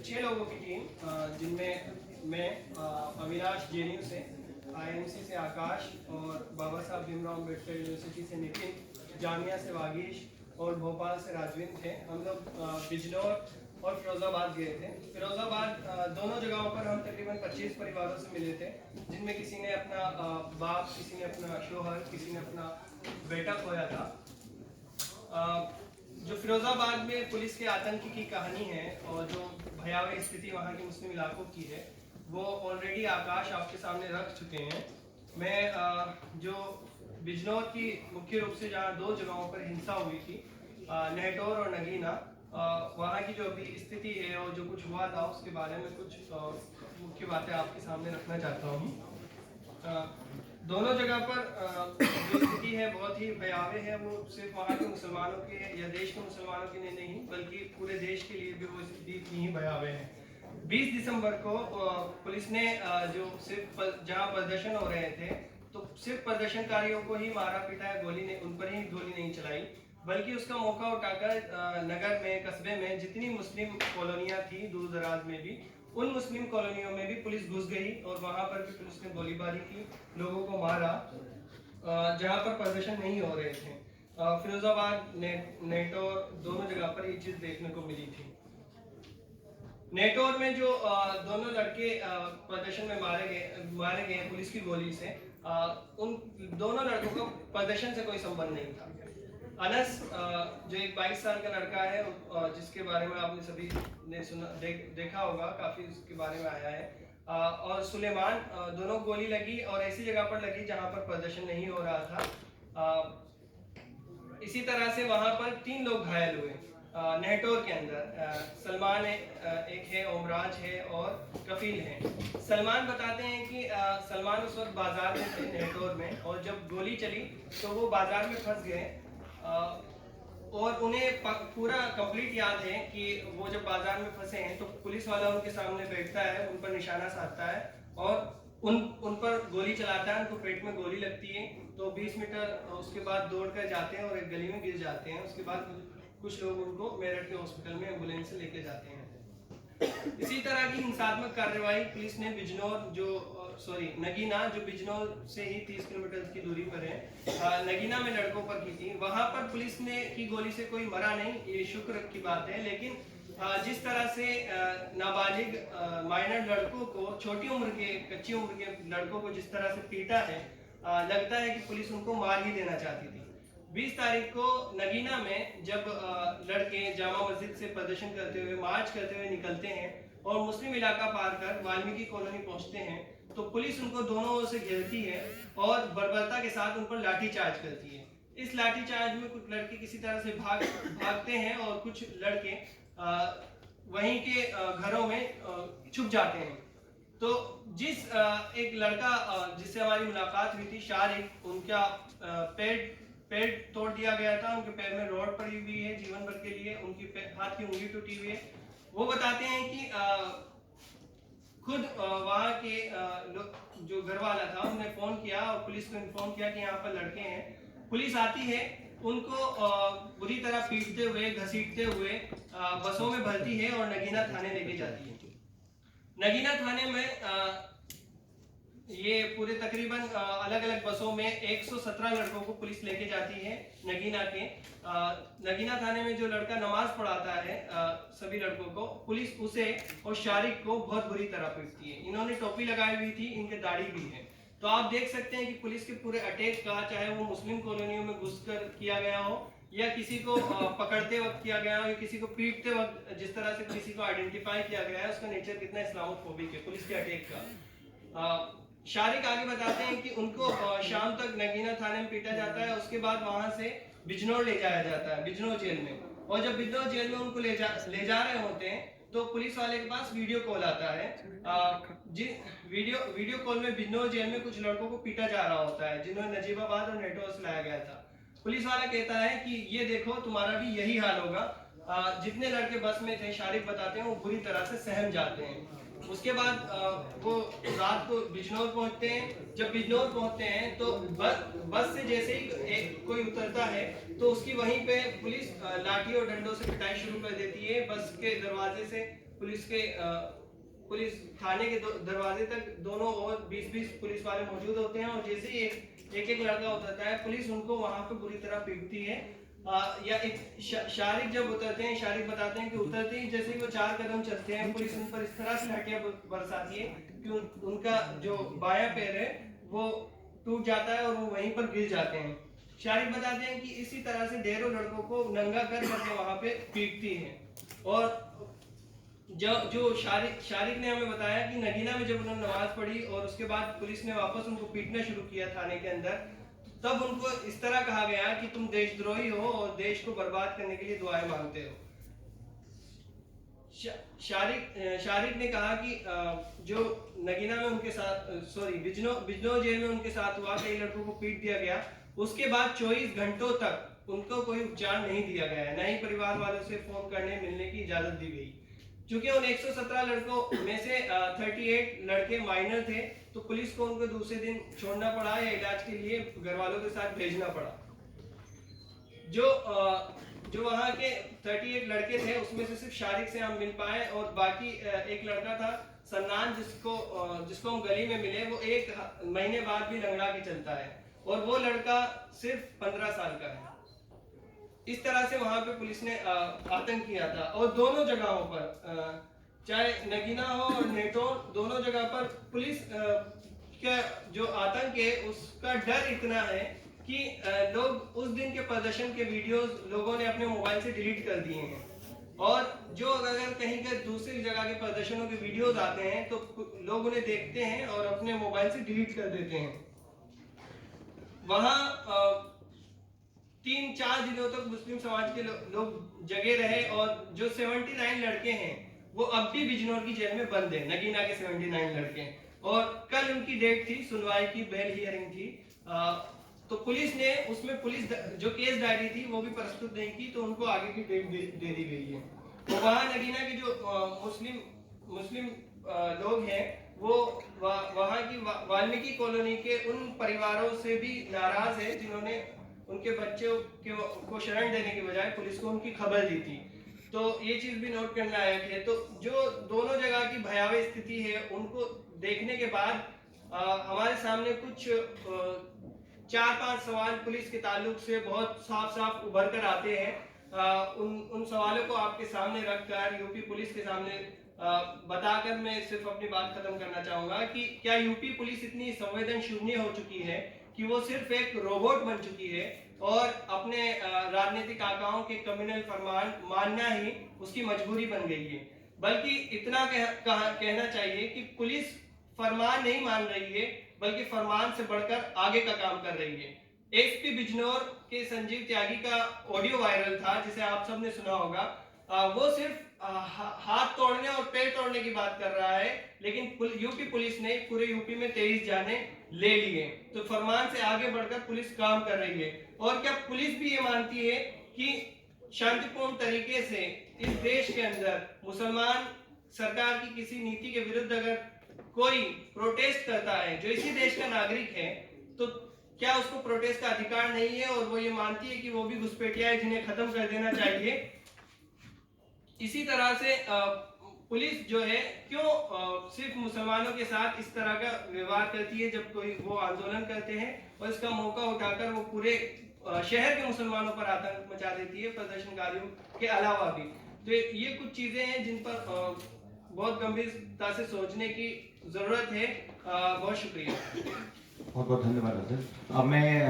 6 लोगों की टीम, जिनमें मैं अविनाश जेएनयू से, आईएमसी से आकाश और बाबा साहब भीमराव अम्बेडकर यूनिवर्सिटी से नितिन, जामिया से वागीश और भोपाल से राजविंद थे। हम लोग बिजनौर और फिरोजाबाद गए थे। फिरोजाबाद दोनों जगहों पर हम तकरीबन 25 परिवारों से मिले थे, जिनमें किसी ने अपना बाप, किसी ने अपना शोहर, किसी ने अपना बेटा खोया था। जो फिरोजाबाद में पुलिस के आतंक की कहानी है और जो भयावह स्थिति वहाँ के मुस्लिम इलाकों की है, वो ऑलरेडी आकाश आपके सामने रख चुके हैं। मैं जो बिजनौर की मुख्य रूप से जहाँ 2 जगहों पर हिंसा हुई थी, नेहटौर और नगीना, वहाँ की जो अभी स्थिति है और जो कुछ हुआ था उसके बारे में कुछ मुख्य बातें आपके सामने रखना चाहता हूँ। दोनों जगह पर जो स्थिति है बहुत ही भयावह है। वो सिर्फ वहाँ के मुसलमानों के या देश के मुसलमानों के लिए नहीं, बल्कि पूरे देश के लिए भी वो स्थिति इतनी ही भयावह है। 20 दिसंबर को पुलिस ने जो सिर्फ जहाँ प्रदर्शन हो रहे थे, तो सिर्फ प्रदर्शनकारियों को ही मारा पीटा है, उन पर ही गोली नहीं चलाई, बल्कि उसका मौका उठाकर नगर में, कस्बे में जितनी मुस्लिम कॉलोनियाँ थी दूर दराज में भी, उन मुस्लिम कॉलोनियों में भी पुलिस घुस गई और वहां पर भी पुलिस ने गोलीबारी की, लोगों को मारा जहां पर प्रदर्शन नहीं हो रहे थे। फिरोजाबाद, नेटौर, दोनों जगह पर ये चीज देखने को मिली थी। नेटौर में जो दोनों लड़के प्रदर्शन में मारे गए पुलिस की गोली से, उन दोनों लड़कों का प्रदर्शन से कोई संबंध नहीं था। अनस जो एक 22 साल का लड़का है, जिसके बारे में आपने सभी ने देखा होगा, काफी उसके बारे में आया है, और सुलेमान, दोनों गोली लगी और ऐसी जगह पर लगी जहां पर प्रदर्शन नहीं हो रहा था। इसी तरह से वहां पर 3 लोग घायल हुए नेहटौर के अंदर। सलमान एक है, ओमराज है और कफील है। सलमान बताते हैं कि सलमान उस वक्त बाजार में थे नेहटौर में, और जब गोली चली तो वो बाजार में फंस गए, और उन्हें पूरा कंप्लीट याद है कि वो जब बाजार में फंसे हैं तो पुलिस वाला उनके सामने बैठता है, उन पर निशाना साधता है और उन पर गोली चलाता है। उनको पेट में गोली लगती है तो 20 मीटर उसके बाद दौड़ कर जाते हैं और एक गली में गिर जाते हैं। उसके बाद कुछ लोग उनको मेरठ के हॉस्पिटल में एम्बुलेंस से लेके जाते हैं। इसी तरह की हिंसात्मक कार्रवाई पुलिस ने नगीना, जो बिजनौर से ही 30 किलोमीटर की दूरी पर है, नगीना में लड़कों पर की थी। वहां पर पुलिस ने की गोली से कोई मरा नहीं, ये शुक्र की बात है, लेकिन जिस तरह से नाबालिग माइनर लड़कों को, छोटी उम्र के, कच्ची उम्र के लड़कों को जिस तरह से पीटा है, लगता है कि पुलिस उनको मार ही देना चाहती थी। 20 तारीख को नगीना में जब लड़के जामा मस्जिद से प्रदर्शन करते हुए, मार्च करते हुए निकलते हैं और मुस्लिम इलाका पार कर वाल्मीकि कॉलोनी पहुंचते हैं, तो पुलिस उनको दोनों ओर से घेरती है और बर्बरता के साथ उन पर लाठीचार्ज करती है। इस लाठीचार्ज में कुछ लड़के किसी तरह से भागते हैं और कुछ लड़के वहीं के घरों में छुप जाते हैं। तो जिस एक लड़का जिससे हमारी मुलाकात हुई थी, शारिक, उनका पैर तोड़ दिया गया था, उनके पैर में रॉड पड़ी हुई है जीवन भर के लिए, उनकी हाथ की उंगली टूटी हुई है। वो बताते हैं कि खुद वहाँ के जो घर वाला था, उन्होंने फोन किया और पुलिस को इन्फॉर्म किया कि यहाँ पर लड़के हैं। पुलिस आती है, उनको बुरी तरह पीटते हुए, घसीटते हुए बसों में भरती है और नगीना थाने लेके जाती है। नगीना थाने में ये पूरे तकरीबन अलग अलग बसों में 117 लड़कों को पुलिस लेके जाती है नगीना के। नगीना थाने में जो लड़का नमाज पढ़ाता है सभी लड़कों को, पुलिस उसे और शारिक को बहुत बुरी तरह पीटती है। इन्होंने टोपी लगाई हुई थी, इनके दाढ़ी भी है। तो आप देख सकते हैं कि पुलिस के पूरे अटैक का, चाहे वो मुस्लिम कॉलोनियों में घुसकर किया गया हो या किसी को पकड़ते वक्त किया गया हो या किसी को पीटते वक्त जिस तरह से किसी को आइडेंटिफाई किया गया है, उसका नेचर कितना इस्लामोफोबिक है पुलिस के अटैक का। शारिक आगे बताते हैं कि उनको शाम तक नगीना थाने में पीटा जाता है, उसके बाद वहां से बिजनौर ले जाया जाता है, बिजनौर जेल में। और जब बिजनौर जेल में उनको ले जा रहे होते हैं तो पुलिस वाले के पास वीडियो कॉल आता है। वीडियो कॉल में बिजनौर जेल में कुछ लड़कों को पीटा जा रहा होता है, जिन्होंने नजीबाबाद और नेटौर से लाया गया था। पुलिस वाला कहता है कि ये देखो, तुम्हारा भी यही हाल होगा। जितने लड़के बस में थे, शारिक बताते हैं, वो बुरी तरह से सहम जाते हैं। उसके बाद वो रात को बिजनौर पहुंचते हैं। जब बिजनौर पहुंचते हैं तो बस से जैसे ही कोई उतरता है तो उसकी वहीं पे पुलिस लाठी और डंडों से पिटाई शुरू कर देती है। बस के दरवाजे से पुलिस थाने के दरवाजे तक दोनों और 20-20 पुलिस वाले मौजूद होते हैं, और जैसे ही एक लड़का उतरता है पुलिस उनको वहां पे बुरी तरह पीटती है। या एक शारिक जब उतरते हैं, शारिक बताते हैं कि उतरते ही जैसे ही वो 4 कदम चलते हैं पुलिस उन पर इस तरह से लाठियां बरसाती है कि उनका जो बायां पैर है वो टूट जाता है और वो वहीं पर गिर जाते हैं। शारिक बताते हैं कि इसी तरह से ढेरों लड़कों को नंगा कर करके वहां पे पीटती है। और जो शारिक ने हमें बताया कि नगीना में जब उन्होंने नमाज पढ़ी और उसके बाद पुलिस ने वापस उनको पीटना शुरू किया थाने के अंदर, तब उनको इस तरह कहा गया कि तुम देशद्रोही हो और देश को बर्बाद करने के लिए दुआएं मांगते हो। शारिक ने कहा कि जो नगीना में उनके साथ बिजनौर जेल में उनके साथ हुआ, कई लड़कों को पीट दिया गया, उसके बाद 24 घंटों तक उनको कोई उपचार नहीं दिया गया है, न ही परिवार वालों से फोन करने मिलने की इजाजत दी गई। क्योंकि उन 117 लड़कों में से 38 लड़के माइनर थे, तो पुलिस को उनको दूसरे दिन छोड़ना पड़ा या इलाज के लिए घर वालों के साथ भेजना पड़ा। जो वहाँ के 38 लड़के थे उसमें से सिर्फ शारिक से हम मिल पाए, और बाकी एक लड़का था सन्नान जिसको हम गली में मिले, वो 1 महीने बाद भी लंगड़ा के चलता है, और वो लड़का सिर्फ 15 साल का है। इस तरह से वहां पे पुलिस ने आतंक किया था। और दोनों जगहों पर चाहे नगीना हो और नेटोन, दोनों जगह पर पुलिस का जो आतंक है उसका डर इतना है कि लोग उस दिन के प्रदर्शन के वीडियोस लोगों ने अपने मोबाइल से डिलीट कर दिए हैं, और जो अगर कहीं के दूसरी जगह के प्रदर्शनों के वीडियोस आते हैं तो लोग उन्हें देखते हैं और अपने मोबाइल से डिलीट कर देते हैं। वहां 3-4 दिनों तक मुस्लिम समाज के लोग जगे रहे, और जो 79 लड़के हैं वो अब भी बिजनौर की जेल में बंद है, नगीना के 79 लड़के, और कल उनकी डेट थी, सुनवाई की बेल हियरिंग थी। तो पुलिस ने उसमें जो केस डायरी थी वो भी प्रस्तुत नहीं की, तो उनको आगे की डेट दे दी गई है। तो वहाँ नगीना के जो मुस्लिम लोग हैं वो वहाँ की वाल्मीकि कॉलोनी के उन परिवारों से भी नाराज है जिन्होंने उनके बच्चों को शरण देने की बजाय पुलिस को उनकी खबर दी थी। तो ये चीज भी नोट करना लायक है। तो जो दोनों जगह की भयावह स्थिति है उनको देखने के बाद हमारे सामने कुछ 4-5 सवाल पुलिस के ताल्लुक से बहुत साफ उभर कर आते हैं। उन सवालों को आपके सामने रखकर यूपी पुलिस के सामने बताकर मैं सिर्फ अपनी बात खत्म करना चाहूंगा कि क्या यूपी पुलिस इतनी संवेदन शून्य हो चुकी है कि वो सिर्फ एक रोबोट बन चुकी है और अपने राजनीतिक आकाओं के कम्युनल फरमान मानना ही उसकी मजबूरी बन गई है। बल्कि इतना कहना चाहिए कि पुलिस फरमान नहीं मान रही है बल्कि फरमान से बढ़कर आगे का काम कर रही है। एसपी बिजनौर के संजीव त्यागी का ऑडियो वायरल था जिसे आप सबने सुना होगा। वो सिर्फ हाथ तोड़ने और पैर तोड़ने की बात कर रहा है, लेकिन यूपी पुलिस ने पूरे यूपी में 23 जाने ले लिए। तो फरमान से आगे बढ़कर पुलिस काम कर रही है। और क्या पुलिस भी ये मानती है कि शांतिपूर्ण तरीके से इस देश के अंदर मुसलमान सरकार की किसी नीति के विरुद्ध अगर कोई प्रोटेस्ट करता है जो इसी देश का नागरिक है, तो क्या उसको प्रोटेस्ट का अधिकार नहीं है और वो ये मानती है कि वो भी घुसपैठिया है जिन्हें खत्म कर देना चाहिए। इसी तरह से पुलिस जो है क्यों सिर्फ मुसलमानों के साथ इस तरह का व्यवहार करती है जब कोई वो आंदोलन करते हैं, और इसका मौका उठाकर वो पूरे शहर के मुसलमानों पर आतंक मचा देती है प्रदर्शनकारियों के अलावा भी। तो ये कुछ चीजें हैं जिन पर बहुत गंभीरता से सोचने की जरूरत है। बहुत शुक्रिया। बहुत बहुत धन्यवाद सर। अब मैं